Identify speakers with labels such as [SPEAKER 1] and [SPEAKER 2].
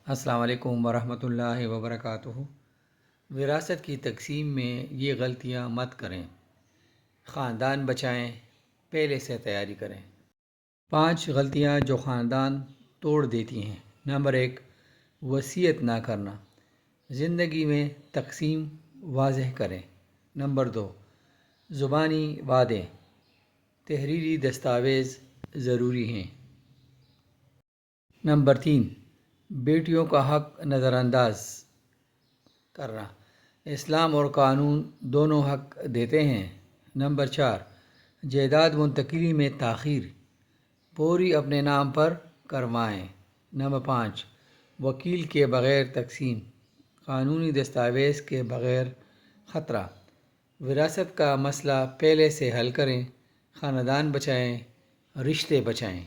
[SPEAKER 1] السلام علیکم ورحمۃ اللہ وبرکاتہ۔ وراثت کی تقسیم میں یہ غلطیاں مت کریں۔ خاندان بچائیں، پہلے سے تیاری کریں۔ 5 غلطیاں جو خاندان توڑ دیتی ہیں۔ نمبر 1، وصیت نہ کرنا۔ زندگی میں تقسیم واضح کریں۔ نمبر 2، زبانی وعدے، تحریری دستاویز ضروری ہیں۔ نمبر 3، بیٹیوں کا حق نظر انداز کرنا۔ اسلام اور قانون دونوں حق دیتے ہیں۔ نمبر 4، جائیداد منتقلی میں تاخیر، پوری اپنے نام پر کروائیں۔ نمبر 5، وکیل کے بغیر تقسیم، قانونی دستاویز کے بغیر خطرہ۔ وراثت کا مسئلہ پہلے سے حل کریں، خاندان بچائیں، رشتے بچائیں۔